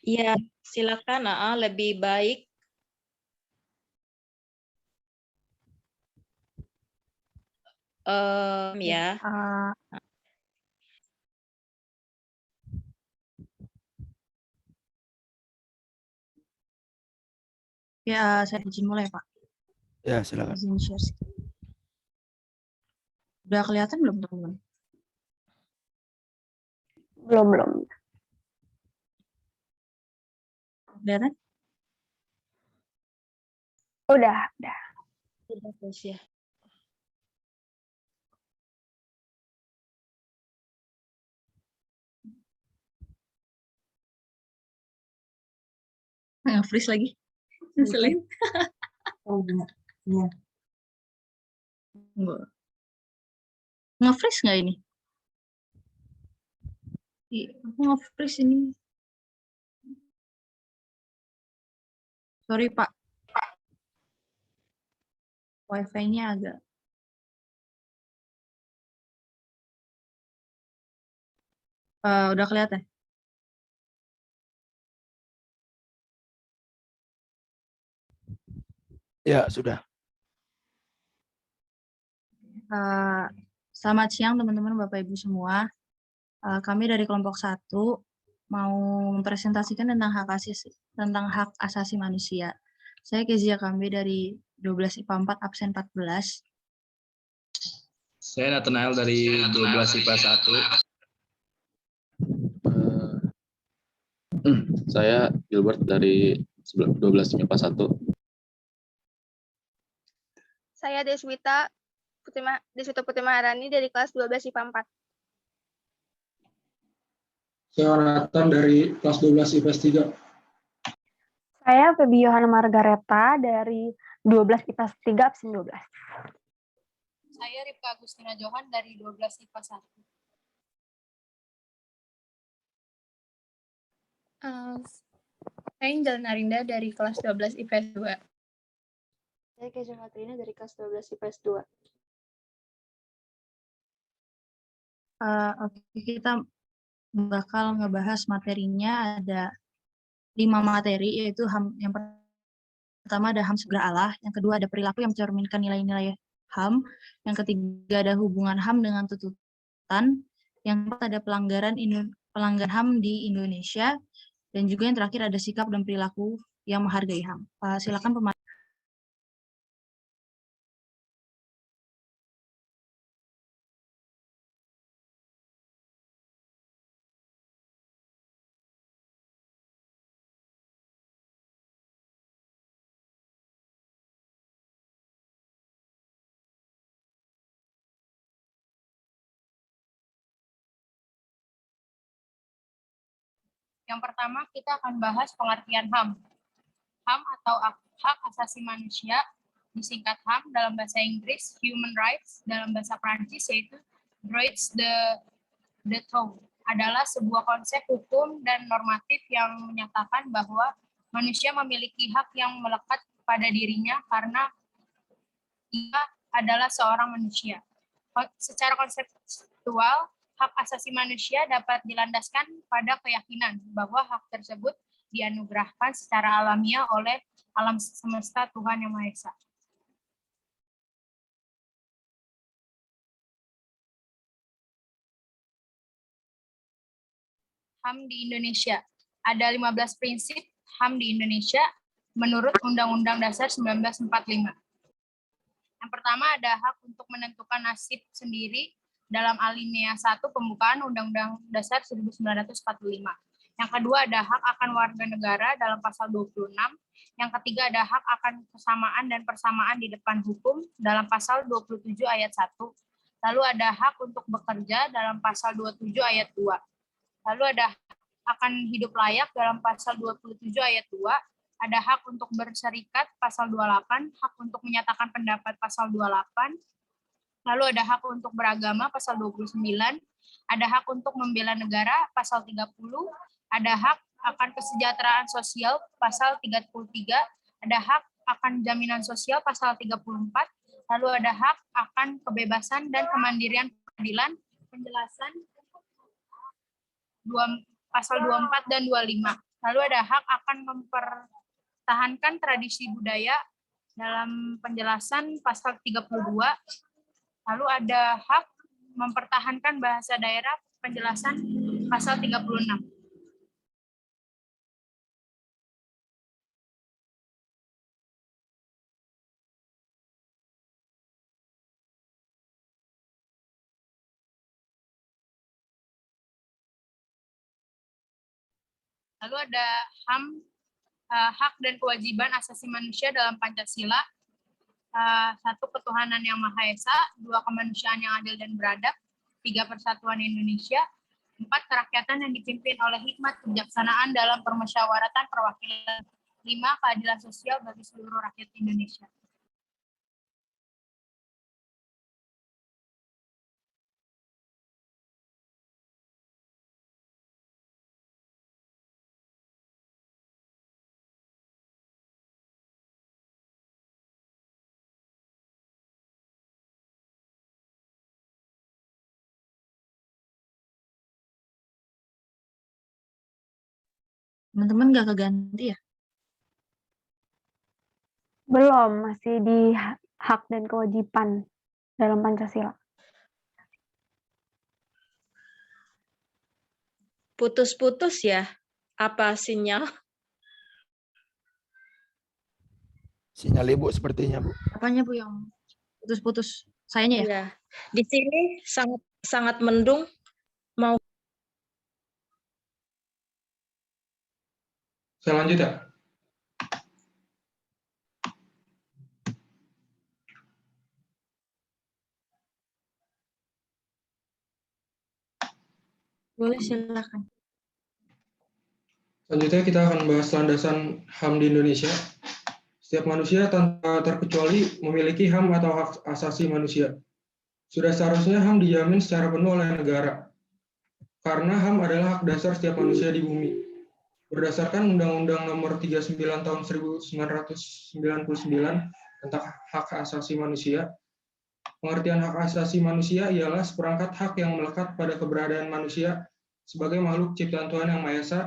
Iya, silakan. Lebih baik. Ya. Ya, saya izin mulai, Pak. Ya, silakan. Izin share screen. Udah kelihatan belum, teman-teman? Belum. Kelihatan? Udah. Sudah, Bos, ya. Nge-freeze lagi. Ngeselin. Iya. Nge-freeze nggak ini? Iya, aku nge-freeze ini. Sorry, Pak. Wifi-nya agak. Udah kelihatan? Ya, sudah. Selamat siang teman-teman, Bapak Ibu semua. Kami dari kelompok 1 mau mempresentasikan tentang hak asasi manusia. Saya Kezia Kambe dari 12 IPA 4 absen 14. Saya Nathanael dari 12 IPA 1. Saya Gilbert dari 12 IPA 1. Saya Deswita Putri Maharani dari kelas 12 IPA 4. Saya Nathan dari kelas 12 IPS 3. Saya Febi Yohana Margareta dari 12 IPS 3 absen 12. Saya Ripka Agustina Johan dari 12 IPA 1. Saya Injil Narinda dari kelas 12 IPS 2. Saya Kezia Katrina dari kelas 12 IPS 2. Oke, kita bakal ngebahas materinya. Ada 5 materi, yaitu HAM. Yang pertama ada HAM segera Allah, yang kedua ada perilaku yang mencerminkan nilai-nilai HAM, yang ketiga ada hubungan HAM dengan tuntutan, yang keempat ada pelanggaran HAM di Indonesia, dan juga yang terakhir ada sikap dan perilaku yang menghargai HAM. Silakan pemateri. Yang pertama, kita akan bahas pengertian HAM. HAM atau Hak Asasi Manusia, disingkat HAM dalam bahasa Inggris, Human Rights, dalam bahasa Prancis yaitu Droits de l'homme, adalah sebuah konsep hukum dan normatif yang menyatakan bahwa manusia memiliki hak yang melekat pada dirinya karena ia adalah seorang manusia. Secara konseptual, hak asasi manusia dapat dilandaskan pada keyakinan bahwa hak tersebut dianugerahkan secara alamiah oleh alam semesta Tuhan Yang Maha Esa. HAM di Indonesia. Ada 15 prinsip HAM di Indonesia menurut Undang-Undang Dasar 1945. Yang pertama ada hak untuk menentukan nasib sendiri dalam alinea 1 pembukaan Undang-Undang Dasar 1945. Yang kedua ada hak akan warga negara dalam pasal 26. Yang ketiga ada hak akan kesamaan dan persamaan di depan hukum dalam pasal 27 ayat 1. Lalu ada hak untuk bekerja dalam pasal 27 ayat 2. Lalu ada akan hidup layak dalam pasal 27 ayat 2. Ada hak untuk berserikat pasal 28, hak untuk menyatakan pendapat pasal 28. Lalu ada hak untuk beragama pasal 29, ada hak untuk membela negara pasal 30, ada hak akan kesejahteraan sosial pasal 33, ada hak akan jaminan sosial pasal 34, lalu ada hak akan kebebasan dan kemandirian peradilan, penjelasan pasal 24 dan 25. Lalu ada hak akan mempertahankan tradisi budaya dalam penjelasan pasal 32. Lalu ada hak mempertahankan bahasa daerah, penjelasan pasal 36. Lalu ada hak dan kewajiban asasi manusia dalam Pancasila. 1. Ketuhanan yang Maha Esa. 2. Kemanusiaan yang adil dan beradab. 3. Persatuan Indonesia. 4. Kerakyatan yang dipimpin oleh hikmat kebijaksanaan dalam permusyawaratan perwakilan. 5. Keadilan sosial bagi seluruh rakyat Indonesia. Teman-teman nggak keganti ya? Belum, masih di hak dan kewajiban dalam Pancasila. Putus-putus ya? Apa sinyal? Sinyal Ibu sepertinya, Bu. Apanya Bu yang putus-putus? Sayanya ya? Ya. Di sini sangat mendung. Mau Saya lanjut ya. Boleh, silakan. Selanjutnya kita akan membahas landasan HAM di Indonesia. Setiap manusia tanpa terkecuali memiliki HAM atau hak asasi manusia. Sudah seharusnya HAM dijamin secara penuh oleh negara. Karena HAM adalah hak dasar setiap manusia di bumi. Berdasarkan Undang-Undang Nomor 39 Tahun 1999 tentang hak asasi manusia, pengertian hak asasi manusia ialah seperangkat hak yang melekat pada keberadaan manusia sebagai makhluk ciptaan Tuhan Yang Maha Esa,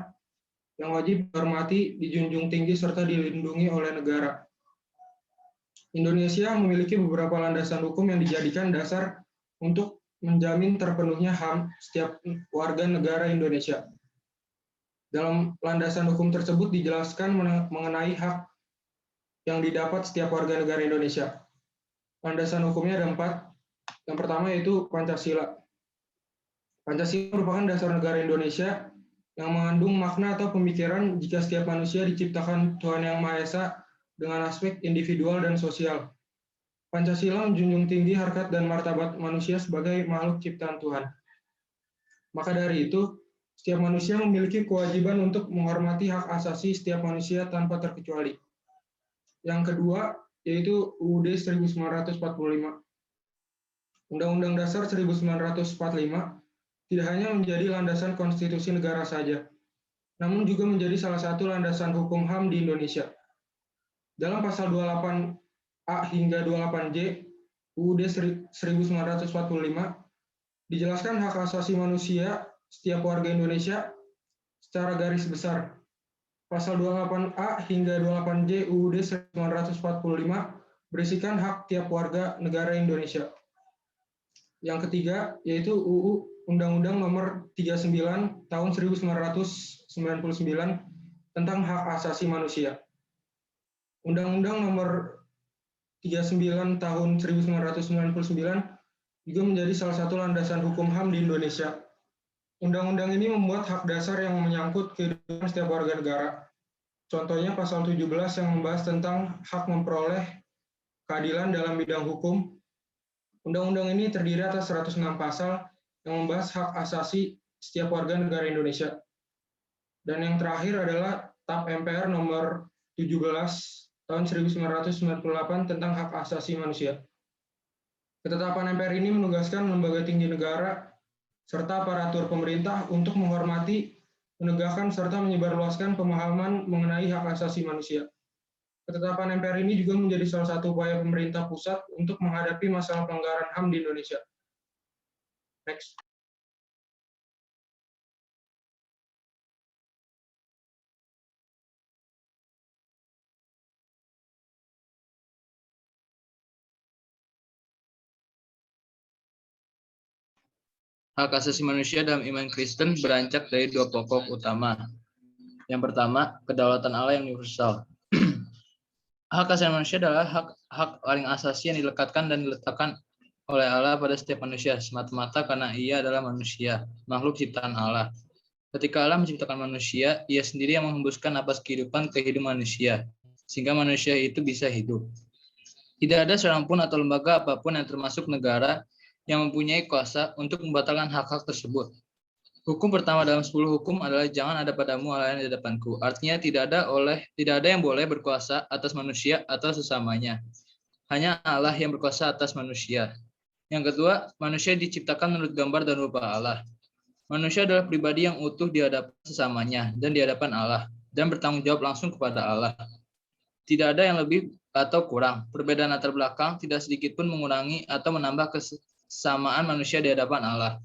yang wajib dihormati, dijunjung tinggi, serta dilindungi oleh negara. Indonesia memiliki beberapa landasan hukum yang dijadikan dasar untuk menjamin terpenuhnya HAM setiap warga negara Indonesia. Dalam landasan hukum tersebut dijelaskan mengenai hak yang didapat setiap warga negara Indonesia. Landasan hukumnya ada 4. Yang pertama yaitu Pancasila. Pancasila merupakan dasar negara Indonesia yang mengandung makna atau pemikiran jika setiap manusia diciptakan Tuhan Yang Maha Esa dengan aspek individual dan sosial. Pancasila menjunjung tinggi harkat dan martabat manusia sebagai makhluk ciptaan Tuhan. Maka dari itu, setiap manusia memiliki kewajiban untuk menghormati hak asasi setiap manusia tanpa terkecuali. Yang kedua, yaitu UUD 1945. Undang-Undang Dasar 1945 tidak hanya menjadi landasan konstitusi negara saja, namun juga menjadi salah satu landasan hukum HAM di Indonesia. Dalam pasal 28A hingga 28J UUD 1945 dijelaskan hak asasi manusia setiap warga Indonesia secara garis besar. Pasal 28A hingga 28J UUD 1945 berisikan hak tiap warga negara Indonesia. Yang ketiga yaitu UU Undang-Undang Nomor 39 Tahun 1999 tentang hak asasi manusia. Undang-Undang Nomor 39 Tahun 1999 juga menjadi salah satu landasan hukum HAM di Indonesia. Undang-undang ini membuat hak dasar yang menyangkut kehidupan setiap warga negara. Contohnya pasal 17 yang membahas tentang hak memperoleh keadilan dalam bidang hukum. Undang-undang ini terdiri atas 106 pasal yang membahas hak asasi setiap warga negara Indonesia. Dan yang terakhir adalah TAP MPR nomor 17 tahun 1998 tentang hak asasi manusia. Ketetapan MPR ini menugaskan lembaga tinggi negara serta aparatur pemerintah untuk menghormati, menegakkan, serta menyebarluaskan pemahaman mengenai hak asasi manusia. Ketetapan MPR ini juga menjadi salah satu upaya pemerintah pusat untuk menghadapi masalah pelanggaran HAM di Indonesia. Next. Hak asasi manusia dalam iman Kristen beranjak dari dua pokok utama. Yang pertama, kedaulatan Allah yang universal. Hak asasi manusia adalah hak paling asasi yang dilekatkan dan diletakkan oleh Allah pada setiap manusia, semata-mata karena ia adalah manusia, makhluk ciptaan Allah. Ketika Allah menciptakan manusia, ia sendiri yang menghembuskan napas kehidupan ke hidup manusia, sehingga manusia itu bisa hidup. Tidak ada seorang pun atau lembaga apapun yang termasuk negara yang mempunyai kuasa untuk membatalkan hak-hak tersebut. Hukum pertama dalam 10 hukum adalah jangan ada padamu Allah yang di depanku. Artinya tidak ada yang boleh berkuasa atas manusia atau sesamanya. Hanya Allah yang berkuasa atas manusia. Yang kedua, manusia diciptakan menurut gambar dan rupa Allah. Manusia adalah pribadi yang utuh di hadapan sesamanya dan di hadapan Allah dan bertanggung jawab langsung kepada Allah. Tidak ada yang lebih atau kurang. Perbedaan latar belakang tidak sedikit pun mengurangi atau menambah kesamaan manusia di hadapan Allah.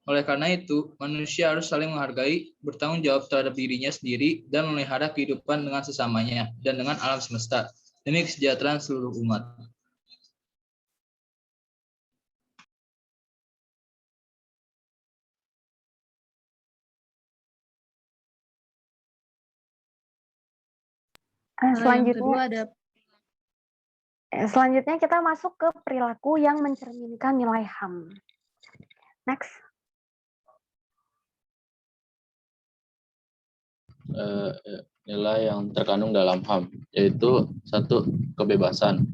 Oleh karena itu, manusia harus saling menghargai, bertanggung jawab terhadap dirinya sendiri, dan memelihara kehidupan dengan sesamanya dan dengan alam semesta, demi kesejahteraan seluruh umat. Selanjutnya kita masuk ke perilaku yang mencerminkan nilai HAM. Next. Nilai yang terkandung dalam HAM, yaitu 1. Kebebasan.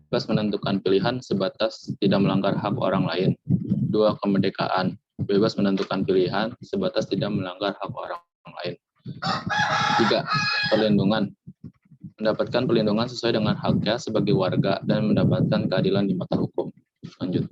Bebas menentukan pilihan sebatas tidak melanggar hak orang lain. 2. Kemerdekaan. Bebas menentukan pilihan sebatas tidak melanggar hak orang lain. 3. Perlindungan. Mendapatkan perlindungan sesuai dengan haknya sebagai warga dan mendapatkan keadilan di mata hukum. Lanjut.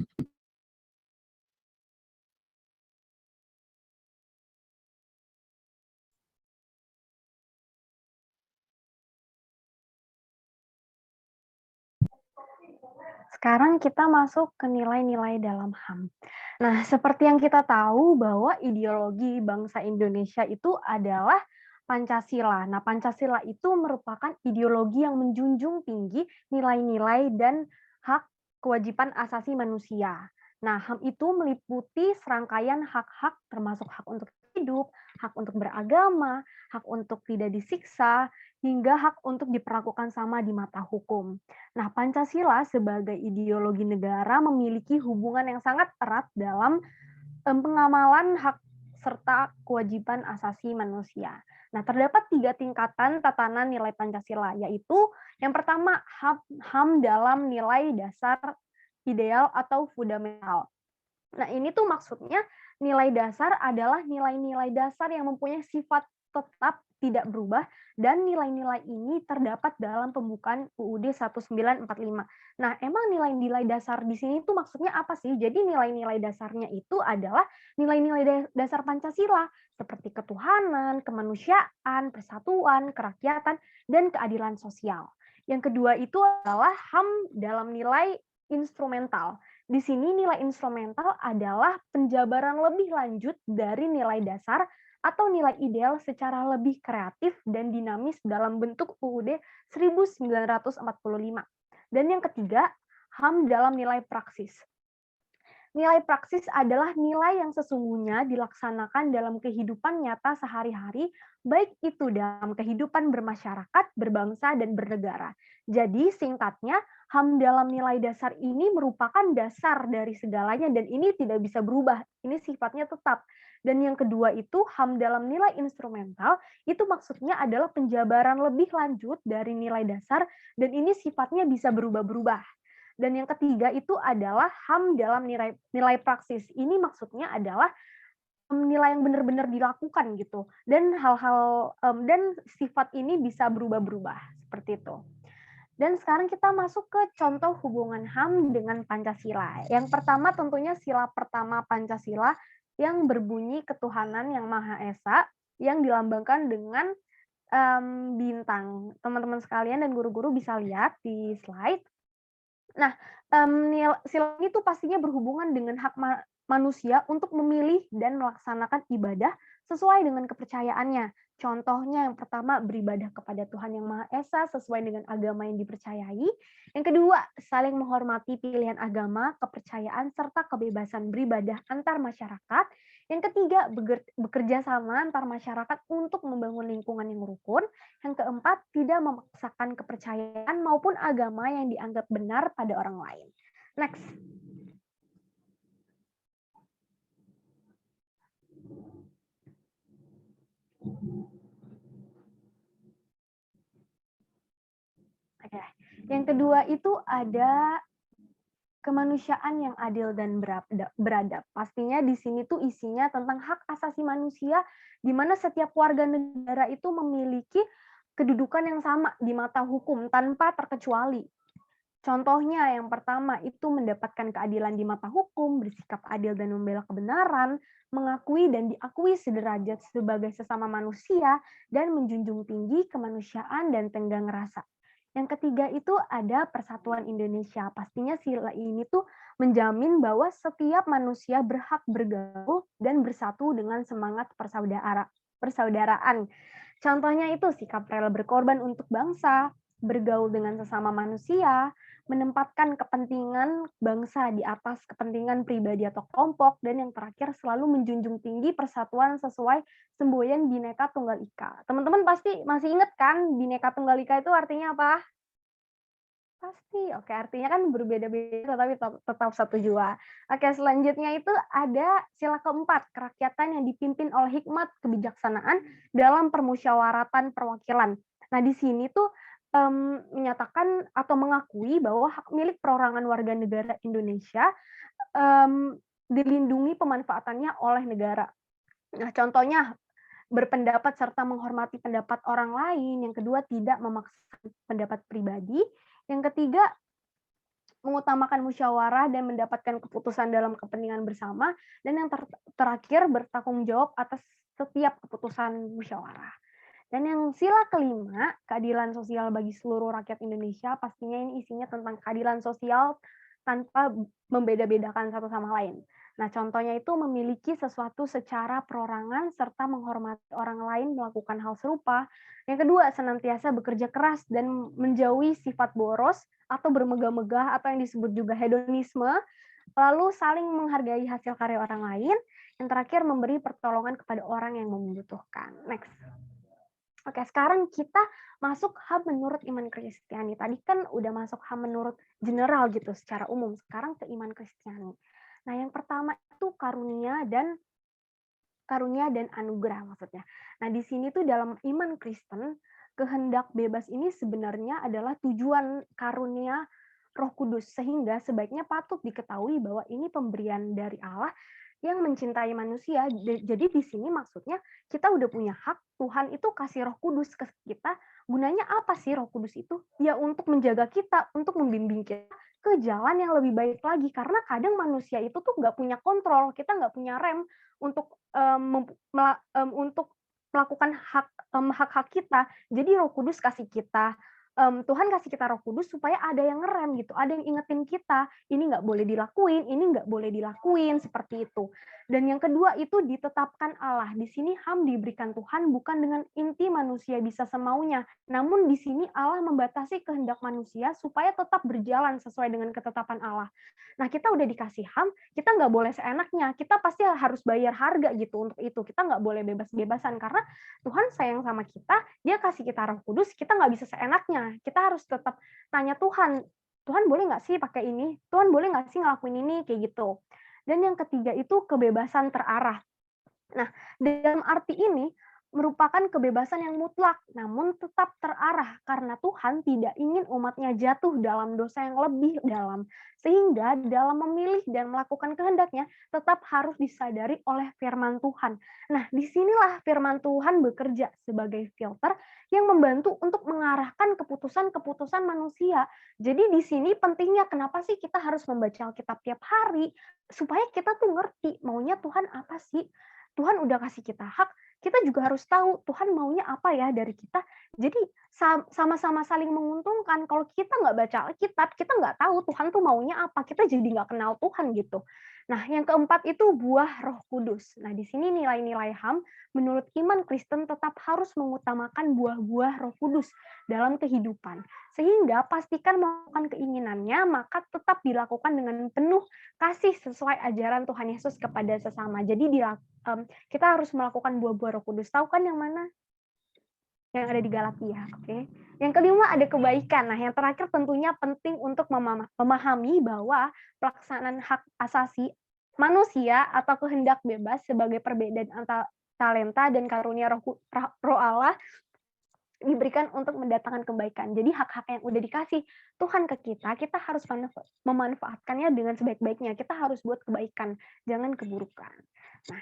Sekarang kita masuk ke nilai-nilai dalam HAM. Nah, seperti yang kita tahu bahwa ideologi bangsa Indonesia itu adalah Pancasila. Nah, Pancasila itu merupakan ideologi yang menjunjung tinggi nilai-nilai dan hak kewajiban asasi manusia. Nah, HAM itu meliputi serangkaian hak-hak termasuk hak untuk hidup, hak untuk beragama, hak untuk tidak disiksa, hingga hak untuk diperlakukan sama di mata hukum. Nah, Pancasila sebagai ideologi negara memiliki hubungan yang sangat erat dalam pengamalan hak serta kewajiban asasi manusia. Nah, terdapat 3 tingkatan tatanan nilai Pancasila, yaitu yang pertama HAM dalam nilai dasar ideal atau fundamental. Nah, ini tuh maksudnya nilai dasar adalah nilai-nilai dasar yang mempunyai sifat tetap tidak berubah, dan nilai-nilai ini terdapat dalam pembukaan UUD 1945. Nah, emang nilai-nilai dasar di sini tuh maksudnya apa sih? Jadi nilai-nilai dasarnya itu adalah nilai-nilai dasar Pancasila, seperti ketuhanan, kemanusiaan, persatuan, kerakyatan, dan keadilan sosial. Yang kedua itu adalah HAM dalam nilai instrumental. Di sini nilai instrumental adalah penjabaran lebih lanjut dari nilai dasar atau nilai ideal secara lebih kreatif dan dinamis dalam bentuk UUD 1945. Dan yang ketiga, HAM dalam nilai praksis. Nilai praksis adalah nilai yang sesungguhnya dilaksanakan dalam kehidupan nyata sehari-hari, baik itu dalam kehidupan bermasyarakat, berbangsa, dan bernegara. Jadi singkatnya, HAM dalam nilai dasar ini merupakan dasar dari segalanya dan ini tidak bisa berubah. Ini sifatnya tetap. Dan yang kedua itu HAM dalam nilai instrumental, itu maksudnya adalah penjabaran lebih lanjut dari nilai dasar dan ini sifatnya bisa berubah-berubah. Dan yang ketiga itu adalah HAM dalam nilai praksis. Ini maksudnya adalah nilai yang benar-benar dilakukan gitu. Dan hal-hal dan sifat ini bisa berubah-berubah seperti itu. Dan sekarang kita masuk ke contoh hubungan HAM dengan Pancasila. Yang pertama tentunya sila pertama Pancasila yang berbunyi ketuhanan yang Maha Esa yang dilambangkan dengan bintang. Teman-teman sekalian dan guru-guru bisa lihat di slide. Nah, sila ini tuh pastinya berhubungan dengan hak manusia untuk memilih dan melaksanakan ibadah sesuai dengan kepercayaannya. Contohnya yang pertama, beribadah kepada Tuhan Yang Maha Esa sesuai dengan agama yang dipercayai. Yang kedua, saling menghormati pilihan agama, kepercayaan, serta kebebasan beribadah antar masyarakat. Yang ketiga, bekerja sama antar masyarakat untuk membangun lingkungan yang rukun. Yang keempat, tidak memaksakan kepercayaan maupun agama yang dianggap benar pada orang lain. Next. Oke. Yang kedua itu ada kemanusiaan yang adil dan beradab. Pastinya di sini tuh isinya tentang hak asasi manusia, di mana setiap warga negara itu memiliki kedudukan yang sama di mata hukum tanpa terkecuali. Contohnya yang pertama itu mendapatkan keadilan di mata hukum, bersikap adil dan membela kebenaran, mengakui dan diakui sederajat sebagai sesama manusia, dan menjunjung tinggi kemanusiaan dan tenggang rasa. Yang ketiga itu ada persatuan Indonesia. Pastinya sila ini tuh menjamin bahwa setiap manusia berhak bergaul dan bersatu dengan semangat persaudaraan. Contohnya itu sikap rela berkorban untuk bangsa, bergaul dengan sesama manusia, menempatkan kepentingan bangsa di atas kepentingan pribadi atau kelompok, dan yang terakhir selalu menjunjung tinggi persatuan sesuai semboyan Bhinneka Tunggal Ika. Teman-teman pasti masih ingat kan Bhinneka Tunggal Ika itu artinya apa? Pasti, oke, artinya kan berbeda-beda tapi tetap satu jua. Oke, selanjutnya itu ada sila keempat, kerakyatan yang dipimpin oleh hikmat kebijaksanaan dalam permusyawaratan perwakilan. Nah, di sini tuh menyatakan atau mengakui bahwa hak milik perorangan warga negara Indonesia dilindungi pemanfaatannya oleh negara. Nah, contohnya berpendapat serta menghormati pendapat orang lain. Yang kedua, tidak memaksakan pendapat pribadi. Yang ketiga, mengutamakan musyawarah dan mendapatkan keputusan dalam kepentingan bersama. Dan yang terakhir, bertanggung jawab atas setiap keputusan musyawarah. Dan yang sila kelima, keadilan sosial bagi seluruh rakyat Indonesia. Pastinya ini isinya tentang keadilan sosial tanpa membeda-bedakan satu sama lain. Nah, contohnya itu memiliki sesuatu secara perorangan serta menghormati orang lain melakukan hal serupa. Yang kedua, senantiasa bekerja keras dan menjauhi sifat boros atau bermegah-megah atau yang disebut juga hedonisme. Lalu saling menghargai hasil karya orang lain. Yang terakhir, memberi pertolongan kepada orang yang membutuhkan. Next. Oke, sekarang kita masuk HAM menurut iman Kristiani. Tadi kan udah masuk HAM menurut general gitu secara umum. Sekarang ke iman Kristiani. Nah, yang pertama itu karunia dan anugerah maksudnya. Nah, di sini tuh dalam iman Kristen, kehendak bebas ini sebenarnya adalah tujuan karunia Roh Kudus, sehingga sebaiknya patut diketahui bahwa ini pemberian dari Allah yang mencintai manusia. Jadi di sini maksudnya kita udah punya hak, Tuhan itu kasih Roh Kudus ke kita. Gunanya apa sih Roh Kudus itu? Ya untuk menjaga kita, untuk membimbing kita ke jalan yang lebih baik lagi. Karena kadang manusia itu tuh nggak punya kontrol, kita nggak punya rem untuk melakukan hak-hak kita. Jadi Roh Kudus kasih kita, Tuhan kasih kita Roh Kudus supaya ada yang ngerem gitu, ada yang ingetin kita, ini nggak boleh dilakuin, ini nggak boleh dilakuin, seperti itu. Dan yang kedua itu ditetapkan Allah. Di sini HAM diberikan Tuhan bukan dengan inti manusia bisa semaunya, namun di sini Allah membatasi kehendak manusia supaya tetap berjalan sesuai dengan ketetapan Allah. Nah, kita udah dikasih HAM, kita nggak boleh seenaknya, kita pasti harus bayar harga gitu untuk itu. Kita nggak boleh bebas-bebasan karena Tuhan sayang sama kita, Dia kasih kita Roh Kudus, kita nggak bisa seenaknya. Kita harus tetap tanya Tuhan, Tuhan boleh nggak sih pakai ini? Tuhan boleh nggak sih ngelakuin ini? Kayak gitu. Dan yang ketiga itu kebebasan terarah. Nah, dalam arti ini merupakan kebebasan yang mutlak, namun tetap terarah karena Tuhan tidak ingin umatnya jatuh dalam dosa yang lebih dalam. Sehingga dalam memilih dan melakukan kehendaknya tetap harus disadari oleh firman Tuhan. Nah, disinilah firman Tuhan bekerja sebagai filter yang membantu untuk mengarahkan keputusan-keputusan manusia. Jadi di sini pentingnya kenapa sih kita harus membaca Alkitab tiap hari, supaya kita tuh ngerti maunya Tuhan apa sih. Tuhan udah kasih kita hak, kita juga harus tahu Tuhan maunya apa ya dari kita. Jadi sama-sama saling menguntungkan. Kalau kita nggak baca Alkitab, kita nggak tahu Tuhan tuh maunya apa, kita jadi nggak kenal Tuhan gitu. Nah, yang keempat itu buah Roh Kudus. Nah, di sini nilai-nilai HAM menurut iman Kristen tetap harus mengutamakan buah-buah Roh Kudus dalam kehidupan. Sehingga pastikan melakukan keinginannya, maka tetap dilakukan dengan penuh kasih sesuai ajaran Tuhan Yesus kepada sesama. Jadi kita harus melakukan buah-buah Roh Kudus. Tahu kan yang mana? Yang ada di Galatia, oke. Yang kelima ada kebaikan. Nah, yang terakhir tentunya penting untuk memahami bahwa pelaksanaan hak asasi manusia atau kehendak bebas sebagai perbedaan antara talenta dan karunia roh Allah diberikan untuk mendatangkan kebaikan. Jadi hak-hak yang udah dikasih Tuhan ke kita harus memanfaatkannya dengan sebaik-baiknya. Kita harus buat kebaikan, jangan keburukan. Nah,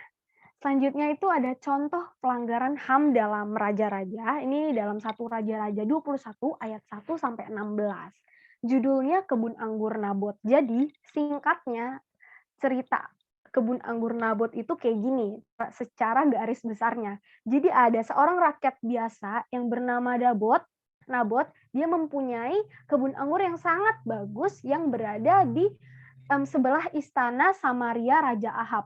selanjutnya itu ada contoh pelanggaran HAM dalam Raja-Raja. Ini dalam 1 Raja-Raja 21 ayat 1 sampai 16. Judulnya Kebun Anggur Nabot. Jadi singkatnya cerita Kebun Anggur Nabot itu kayak gini secara garis besarnya. Jadi ada seorang rakyat biasa yang bernama Nabot, dia mempunyai kebun anggur yang sangat bagus yang berada di sebelah istana Samaria Raja Ahab.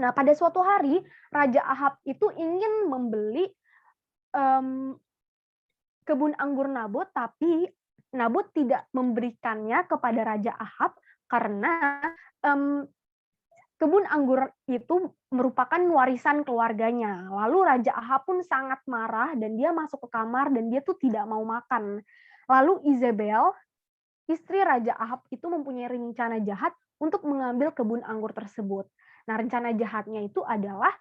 Nah, pada suatu hari, Raja Ahab itu ingin membeli kebun anggur Nabot, tapi Nabot tidak memberikannya kepada Raja Ahab karena kebun anggur itu merupakan warisan keluarganya. Lalu Raja Ahab pun sangat marah dan dia masuk ke kamar dan dia tuh tidak mau makan. Lalu Isabel, istri Raja Ahab itu mempunyai rencana jahat untuk mengambil kebun anggur tersebut. Nah, rencana jahatnya itu adalah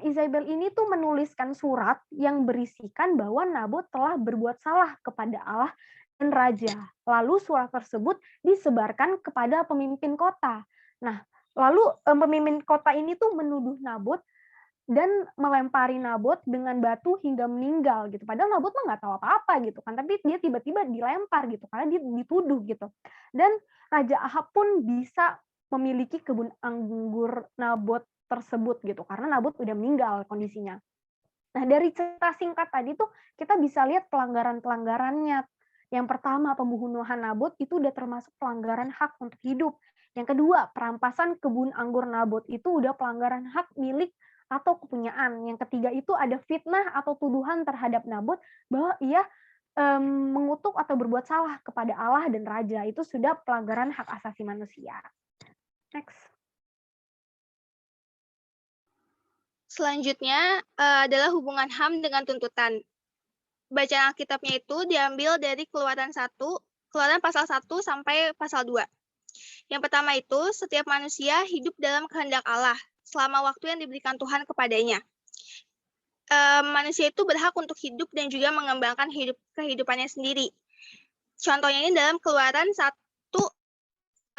Isabel ini tuh menuliskan surat yang berisikan bahwa Nabot telah berbuat salah kepada Allah dan Raja. Lalu surat tersebut disebarkan kepada pemimpin kota. Nah, lalu pemimpin kota ini tuh menuduh Nabot dan melempari Nabot dengan batu hingga meninggal gitu. Padahal Nabot mah nggak tahu apa-apa gitu kan, tapi dia tiba-tiba dilempar gitu karena dia dituduh gitu. Dan Raja Ahab pun bisa memiliki kebun anggur Nabot tersebut gitu karena Nabot udah meninggal kondisinya. Nah, dari cerita singkat tadi tuh kita bisa lihat pelanggaran-pelanggarannya. Yang pertama, pembunuhan Nabot itu udah termasuk pelanggaran hak untuk hidup. Yang kedua, perampasan kebun anggur Nabot itu udah pelanggaran hak milik atau kepunyaan. Yang ketiga itu ada fitnah atau tuduhan terhadap Nabot bahwa ia mengutuk atau berbuat salah kepada Allah dan Raja. Itu sudah pelanggaran hak asasi manusia. Next. Selanjutnya adalah hubungan HAM dengan tuntutan. Bacaan Alkitabnya itu diambil dari Keluaran pasal 1 sampai pasal 2. Yang pertama itu, setiap manusia hidup dalam kehendak Allah selama waktu yang diberikan Tuhan kepadanya. Manusia itu berhak untuk hidup dan juga mengembangkan kehidupannya sendiri. Contohnya ini dalam Keluaran 1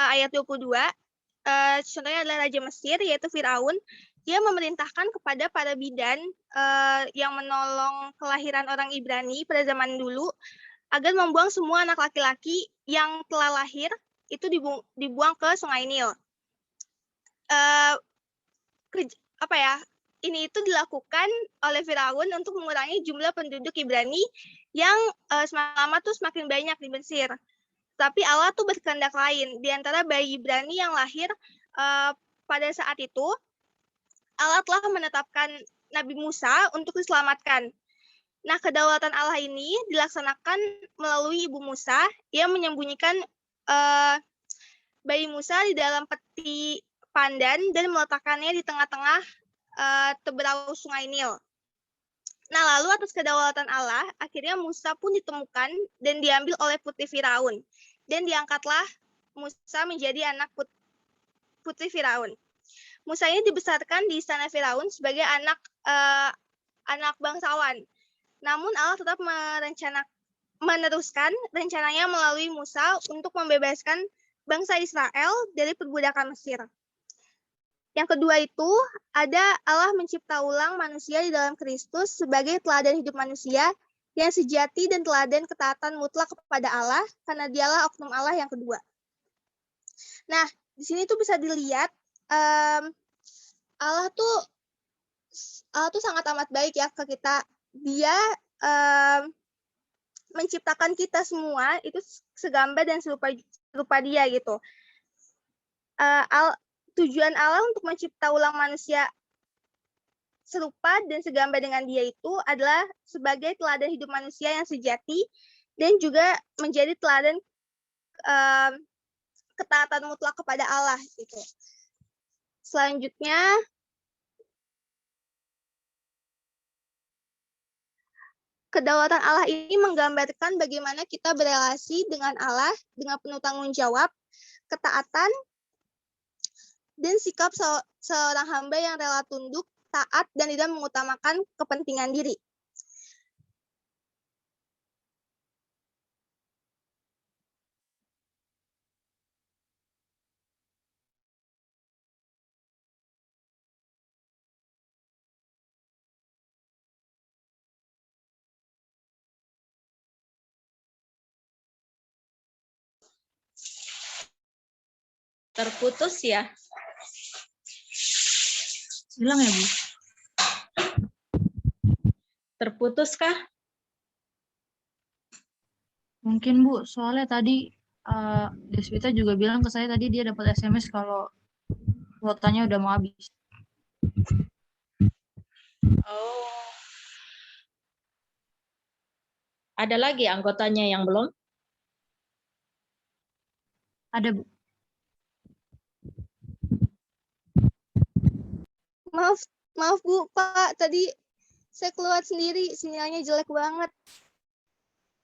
ayat 22, contohnya adalah Raja Mesir, yaitu Firaun. Dia memerintahkan kepada para bidan yang menolong kelahiran orang Ibrani pada zaman dulu agar membuang semua anak laki-laki yang telah lahir itu dibuang ke Sungai Nil. Ini itu dilakukan oleh Firaun untuk mengurangi jumlah penduduk Ibrani yang semakin lama tuh semakin banyak di Mesir. Tapi Allah tuh berkehendak lain. Di antara bayi Ibrani yang lahir pada saat itu, Allah telah menetapkan Nabi Musa untuk diselamatkan. Nah, kedaulatan Allah ini dilaksanakan melalui ibu Musa yang menyembunyikan bayi Musa di dalam peti pandan dan meletakkannya di tengah-tengah teberau Sungai Nil. Nah, lalu atas kedaulatan Allah, akhirnya Musa pun ditemukan dan diambil oleh putri Firaun. Dan diangkatlah Musa menjadi anak putri Firaun. Musa ini dibesarkan di istana Firaun sebagai anak bangsawan. Namun Allah tetap meneruskan rencananya melalui Musa untuk membebaskan bangsa Israel dari perbudakan Mesir. Yang kedua itu, ada Allah mencipta ulang manusia di dalam Kristus sebagai teladan hidup manusia yang sejati dan teladan ketaatan mutlak kepada Allah, karena dialah oknum Allah yang kedua. Nah, di sini tuh bisa dilihat Allah tuh sangat amat baik ya ke kita. Dia menciptakan kita semua itu segambar dan serupa dia gitu. Tujuan Allah untuk mencipta ulang manusia serupa dan segambar dengan dia itu adalah sebagai teladan hidup manusia yang sejati dan juga menjadi teladan ketaatan mutlak kepada Allah gitu. Selanjutnya kedaulatan Allah ini menggambarkan bagaimana kita berelasi dengan Allah dengan penuh tanggung jawab, ketaatan, dan sikap seorang hamba yang rela tunduk, taat, dan tidak mengutamakan kepentingan diri. Terputus ya? Hilang ya, Bu? Terputus kah? Mungkin, Bu. Soalnya tadi Deswita juga bilang ke saya tadi dia dapat SMS kalau kuotanya udah mau habis. Oh. Ada lagi anggotanya yang belum? Ada, Bu. Maaf Bu, Pak, tadi saya keluar sendiri, sinyalnya jelek banget.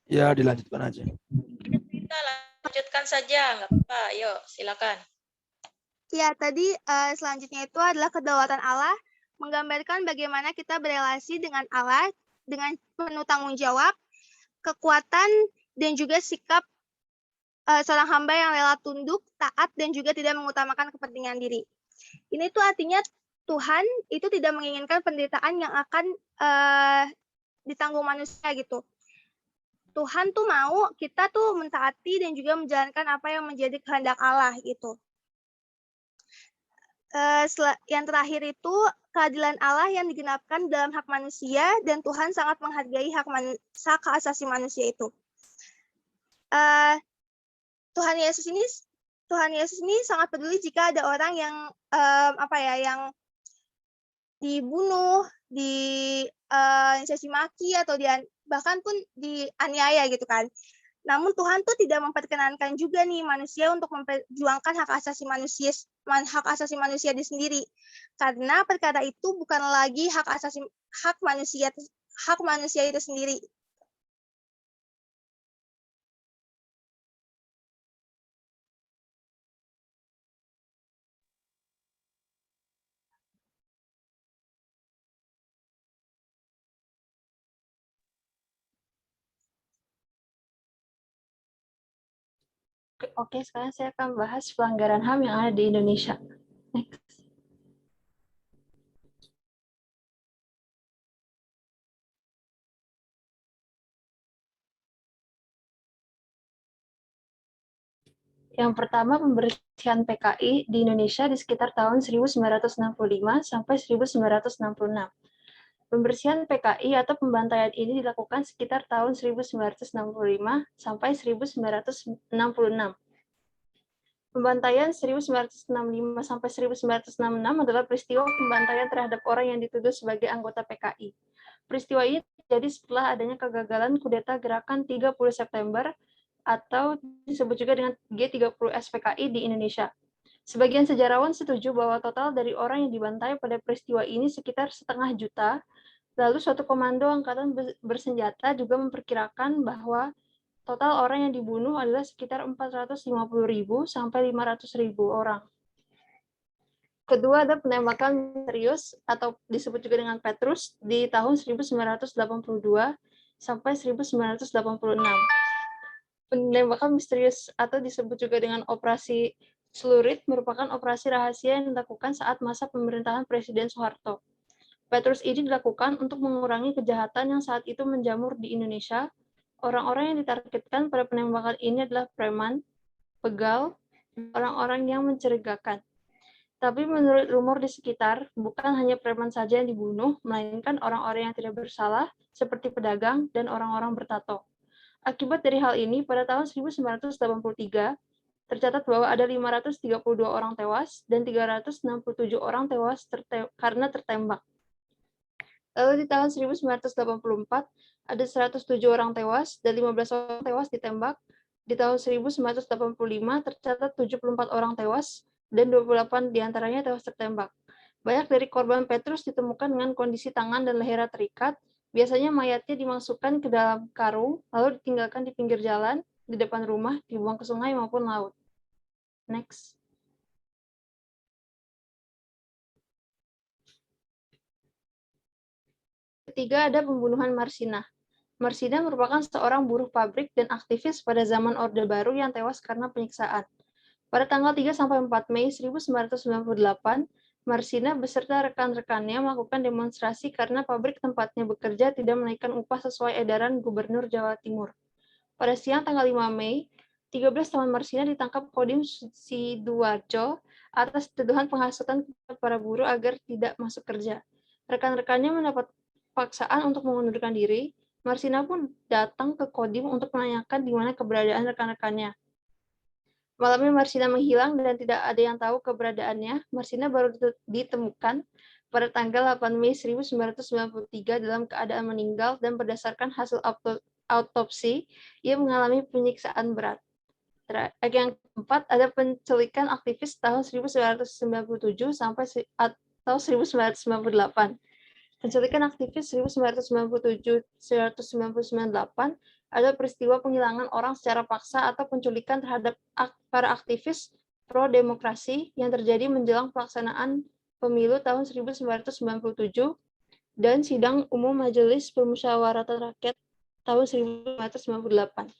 Ya, dilanjutkan aja. Kita lanjutkan saja, nggak apa-apa. Yuk, silakan. Ya, tadi selanjutnya itu adalah kedaulatan Allah, menggambarkan bagaimana kita berelasi dengan Allah dengan penuh tanggung jawab, kekuatan, dan juga sikap seorang hamba yang rela tunduk, taat, dan juga tidak mengutamakan kepentingan diri. Ini tuh artinya Tuhan itu tidak menginginkan penderitaan yang akan ditanggung manusia gitu. Tuhan tuh mau kita tuh mentaati dan juga menjalankan apa yang menjadi kehendak Allah gitu. Yang terakhir itu keadilan Allah yang digenapkan dalam hak manusia dan Tuhan sangat menghargai hak asasi manusia itu. Tuhan Yesus ini sangat peduli jika ada orang yang yang dibunuh, dicaci maki atau bahkan pun dianiaya gitu kan. Namun Tuhan tuh tidak memperkenankan juga nih manusia untuk memperjuangkan hak asasi manusia di sendiri. Karena perkara itu bukan lagi hak manusia itu sendiri. Oke, sekarang saya akan bahas pelanggaran HAM yang ada di Indonesia. Next. Yang pertama, pembersihan PKI di Indonesia di sekitar tahun 1965 sampai 1966. Pembersihan PKI atau pembantaian ini dilakukan sekitar tahun 1965 sampai 1966. Pembantaian 1965 sampai 1966 adalah peristiwa pembantaian terhadap orang yang dituduh sebagai anggota PKI. Peristiwa ini terjadi setelah adanya kegagalan kudeta gerakan 30 September atau disebut juga dengan G30S PKI di Indonesia. Sebagian sejarawan setuju bahwa total dari orang yang dibantai pada peristiwa ini sekitar 500 juta. Lalu suatu komando angkatan bersenjata juga memperkirakan bahwa total orang yang dibunuh adalah sekitar 450.000 sampai 500.000 orang. Kedua ada penembakan misterius atau disebut juga dengan Petrus di tahun 1982 sampai 1986. Penembakan misterius atau disebut juga dengan Operasi Celurit merupakan operasi rahasia yang dilakukan saat masa pemerintahan Presiden Soeharto. Petrus ini dilakukan untuk mengurangi kejahatan yang saat itu menjamur di Indonesia. Orang-orang yang ditargetkan pada penembakan ini adalah preman, begal, orang-orang yang mencurigakan. Tapi menurut rumor di sekitar, bukan hanya preman saja yang dibunuh, melainkan orang-orang yang tidak bersalah, seperti pedagang dan orang-orang bertato. Akibat dari hal ini, pada tahun 1983, tercatat bahwa ada 532 orang tewas dan 367 orang tewas karena tertembak. Lalu di tahun 1984, ada 107 orang tewas dan 15 orang tewas ditembak. Di tahun 1985, tercatat 74 orang tewas dan 28 diantaranya tewas tertembak. Banyak dari korban Petrus ditemukan dengan kondisi tangan dan lehernya terikat. Biasanya mayatnya dimasukkan ke dalam karung, lalu ditinggalkan di pinggir jalan, di depan rumah, dibuang ke sungai maupun laut. Next. Ketiga, ada pembunuhan Marsina. Marsina merupakan seorang buruh pabrik dan aktivis pada zaman Orde Baru yang tewas karena penyiksaan. Pada tanggal 3-4 Mei 1998, Marsina beserta rekan-rekannya melakukan demonstrasi karena pabrik tempatnya bekerja tidak menaikkan upah sesuai edaran Gubernur Jawa Timur. Pada siang tanggal 5 Mei, 13 teman Marsina ditangkap Kodim Sidoarjo atas tuduhan penghasutan para buruh agar tidak masuk kerja. Rekan-rekannya mendapat paksaan untuk mengundurkan diri. Marsina pun datang ke Kodim untuk menanyakan di mana keberadaan rekan-rekannya. Malamnya Marsina menghilang dan tidak ada yang tahu keberadaannya. Marsina baru ditemukan pada tanggal 8 Mei 1993 dalam keadaan meninggal dan berdasarkan hasil autopsi, ia mengalami penyiksaan berat. Yang keempat, ada penculikan aktivis tahun 1997 sampai atau 1998. Penculikan aktivis 1997-1998 ada peristiwa penghilangan orang secara paksa atau penculikan terhadap para aktivis pro-demokrasi yang terjadi menjelang pelaksanaan pemilu tahun 1997 dan sidang umum Majelis Permusyawaratan Rakyat tahun 1998.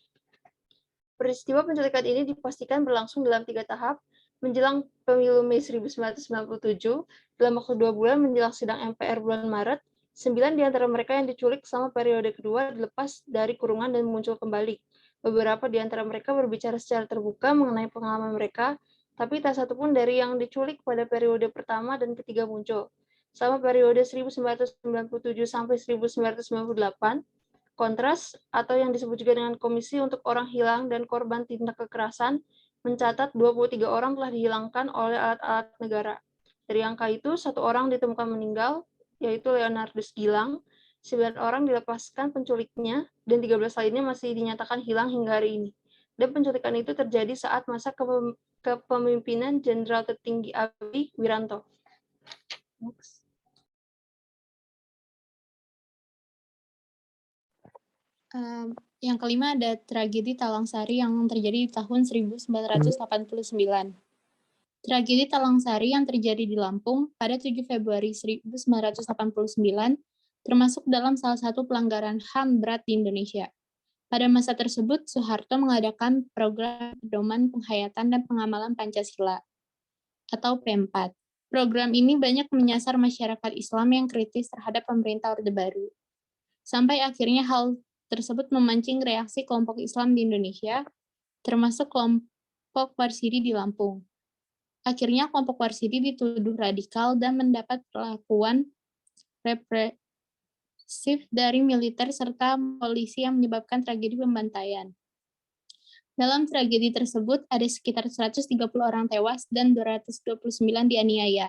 Peristiwa penculikan ini dipastikan berlangsung dalam 3 tahap, menjelang pemilu Mei 1997, dalam waktu 2 bulan menjelang sidang MPR bulan Maret, 9 di antara mereka yang diculik selama periode kedua dilepas dari kurungan dan muncul kembali. Beberapa di antara mereka berbicara secara terbuka mengenai pengalaman mereka, tapi tak satu pun dari yang diculik pada periode pertama dan ketiga muncul. Selama periode 1997 sampai 1998, Kontras, atau yang disebut juga dengan Komisi untuk Orang Hilang dan Korban Tindak Kekerasan, mencatat 23 orang telah dihilangkan oleh alat-alat negara. Dari angka itu, 1 orang ditemukan meninggal, yaitu Leonardus Gilang, 9 orang dilepaskan penculiknya, dan 13 lainnya masih dinyatakan hilang hingga hari ini. Dan penculikan itu terjadi saat masa kepemimpinan Jenderal Tertinggi Abi Wiranto. Next. Yang kelima ada tragedi Talang Sari yang terjadi di tahun 1989. Tragedi Talang Sari yang terjadi di Lampung pada 7 Februari 1989 termasuk dalam salah satu pelanggaran HAM berat di Indonesia. Pada masa tersebut, Soeharto mengadakan program pedoman penghayatan dan pengamalan Pancasila atau P4. Program ini banyak menyasar masyarakat Islam yang kritis terhadap pemerintah Orde Baru. Sampai akhirnya hal tersebut memancing reaksi kelompok Islam di Indonesia, termasuk kelompok Warsiri di Lampung. Akhirnya kelompok Warsiri dituduh radikal dan mendapat perlakuan represif dari militer serta polisi yang menyebabkan tragedi pembantaian. Dalam tragedi tersebut, ada sekitar 130 orang tewas dan 229 dianiaya.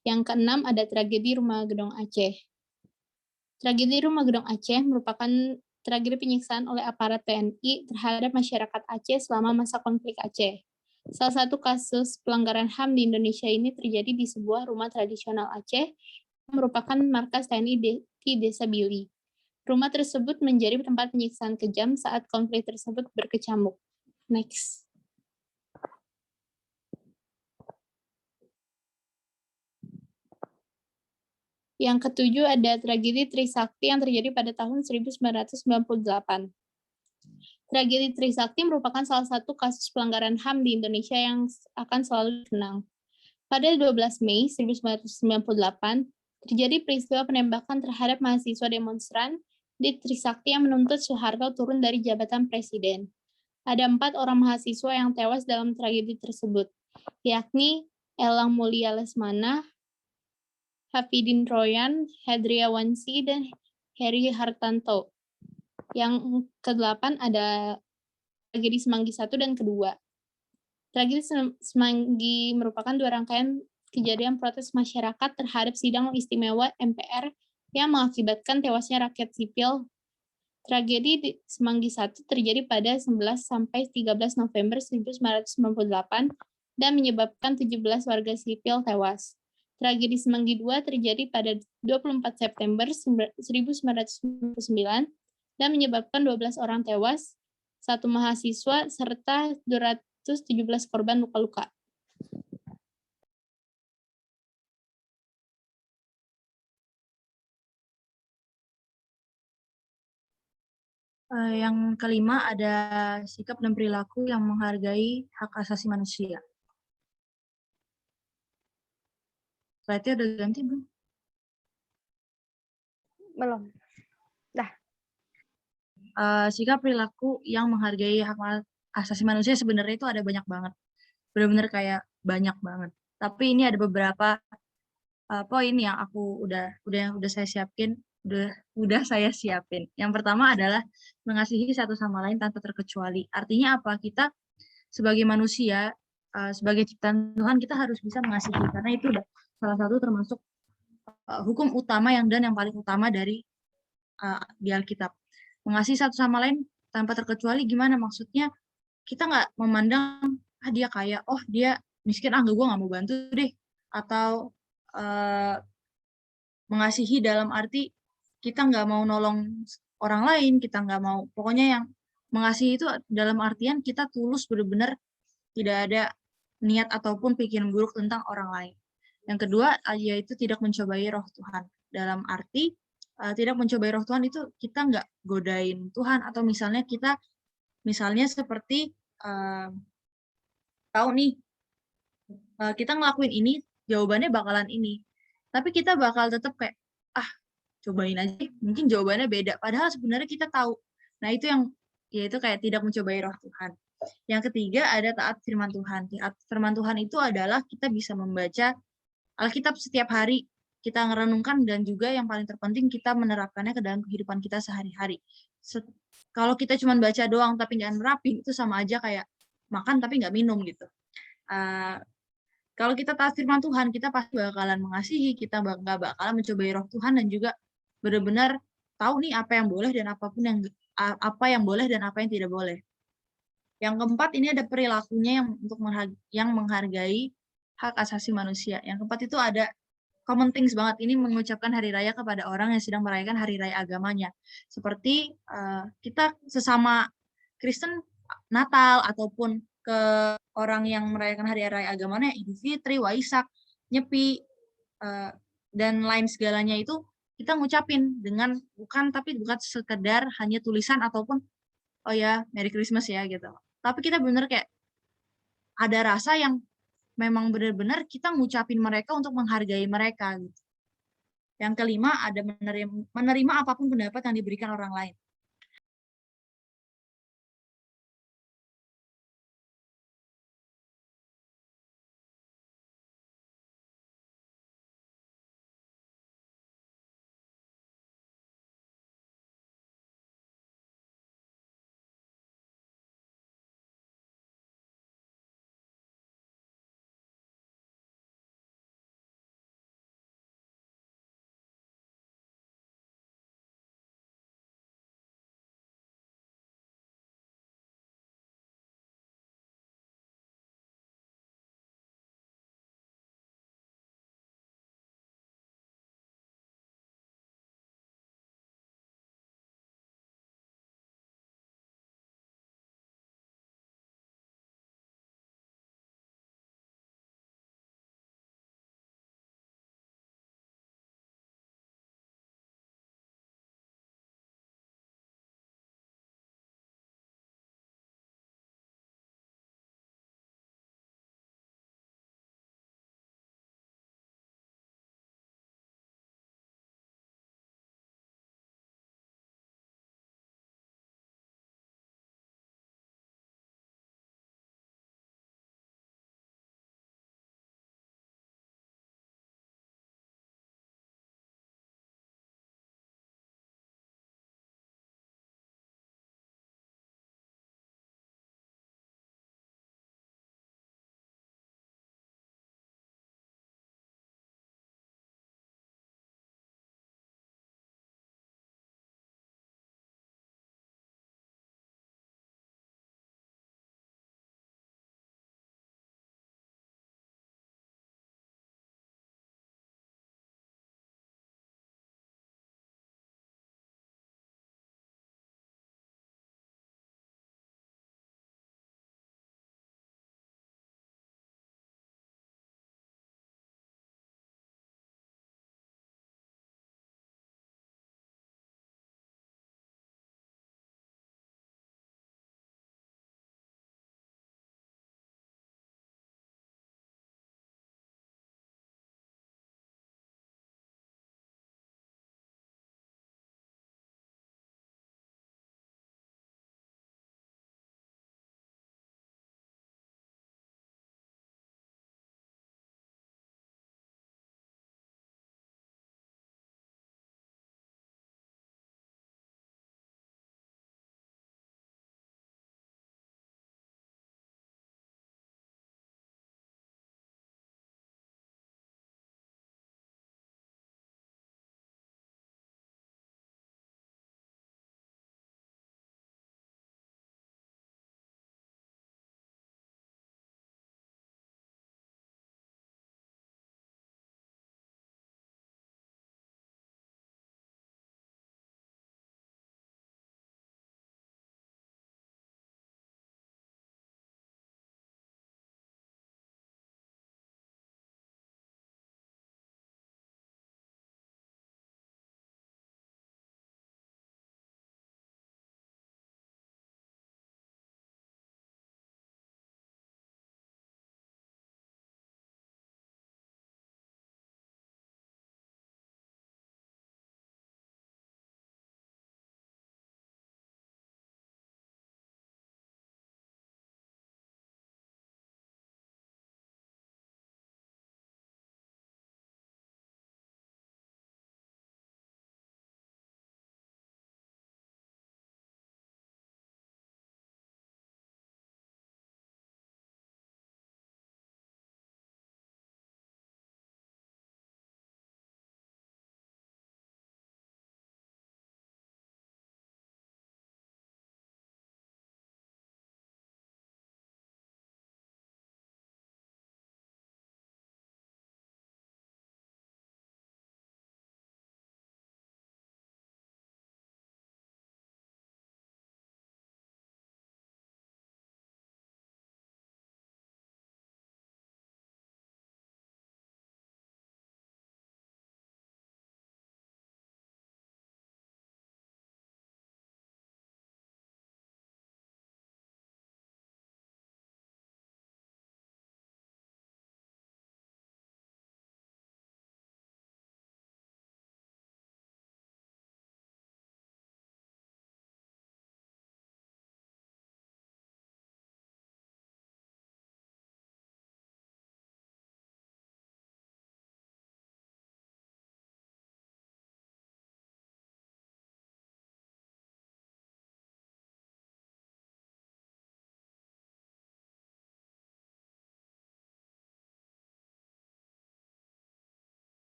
Yang keenam ada tragedi Rumah Gedong Aceh. Tragedi Rumah Gedong Aceh merupakan tragedi penyiksaan oleh aparat TNI terhadap masyarakat Aceh selama masa konflik Aceh. Salah satu kasus pelanggaran HAM di Indonesia ini terjadi di sebuah rumah tradisional Aceh yang merupakan markas TNI di Desa Bili. Rumah tersebut menjadi tempat penyiksaan kejam saat konflik tersebut berkecamuk. Next. Yang ketujuh ada tragedi Trisakti yang terjadi pada tahun 1998. Tragedi Trisakti merupakan salah satu kasus pelanggaran HAM di Indonesia yang akan selalu dikenang. Pada 12 Mei 1998, terjadi peristiwa penembakan terhadap mahasiswa demonstran di Trisakti yang menuntut Soeharto turun dari jabatan presiden. Ada 4 orang mahasiswa yang tewas dalam tragedi tersebut, yakni Elang Mulia Lesmana, Hafidin Royan, Hedriawansi, dan Heri Hartanto. Yang ke-8 ada tragedi Semanggi 1 dan kedua. Tragedi Semanggi merupakan dua rangkaian kejadian protes masyarakat terhadap sidang istimewa MPR yang mengakibatkan tewasnya rakyat sipil. Tragedi di Semanggi 1 terjadi pada 11 sampai 13 November 1998 dan menyebabkan 17 warga sipil tewas. Tragedi Semanggi 2 terjadi pada 24 September 1999 dan menyebabkan 12 orang tewas, 1 mahasiswa, serta 217 korban luka-luka. Yang kelima ada sikap dan perilaku yang menghargai hak asasi manusia. Slide-nya udah ganti belum? Belum. Sikap perilaku yang menghargai hak asasi manusia sebenarnya itu ada banyak banget. Benar-benar kayak banyak banget. Tapi ini ada beberapa poin yang aku udah saya siapin, udah saya siapin. Yang pertama adalah mengasihi satu sama lain tanpa terkecuali. Artinya apa? Kita sebagai manusia, sebagai ciptaan Tuhan, kita harus bisa mengasihi karena itu udah salah satu termasuk hukum utama yang paling utama dari di Alkitab. Mengasihi satu sama lain tanpa terkecuali gimana? Maksudnya kita nggak memandang dia kaya, oh dia miskin, gue nggak mau bantu deh. Atau mengasihi dalam arti kita nggak mau nolong orang lain, kita nggak mau, pokoknya yang mengasihi itu dalam artian kita tulus benar-benar tidak ada niat ataupun pikiran buruk tentang orang lain. Yang kedua yaitu tidak mencobai roh Tuhan. Dalam arti tidak mencobai roh Tuhan itu kita nggak godain Tuhan, atau misalnya seperti tahu nih kita ngelakuin ini jawabannya bakalan ini, tapi kita bakal tetap kayak cobain aja, mungkin jawabannya beda, padahal sebenarnya kita tahu. Nah itu yang yaitu kayak tidak mencobai roh Tuhan. Yang ketiga ada taat firman Tuhan. Taat firman Tuhan itu adalah kita bisa membaca Alkitab setiap hari, kita merenungkan, dan juga yang paling terpenting kita menerapkannya ke dalam kehidupan kita sehari-hari. Kalau kita cuma baca doang tapi nggak nerapin, itu sama aja kayak makan tapi nggak minum gitu. Kalau kita taat firman Tuhan, kita pasti bakalan mengasihi, kita nggak bakalan mencobai roh Tuhan, dan juga benar-benar tahu nih apa yang boleh dan apa yang boleh dan apa yang tidak boleh. Yang keempat ini ada perilakunya yang menghargai hak asasi manusia. Yang keempat itu ada common things banget, ini mengucapkan hari raya kepada orang yang sedang merayakan hari raya agamanya. Seperti kita sesama Kristen Natal, ataupun ke orang yang merayakan hari raya agamanya, Idul Fitri, Waisak, Nyepi, dan lain segalanya itu kita ngucapin dengan bukan sekedar hanya tulisan ataupun oh ya Merry Christmas ya gitu. Tapi kita bener kayak ada rasa yang memang benar-benar kita ngucapin mereka untuk menghargai mereka gitu. Yang kelima ada menerima apapun pendapat yang diberikan orang lain.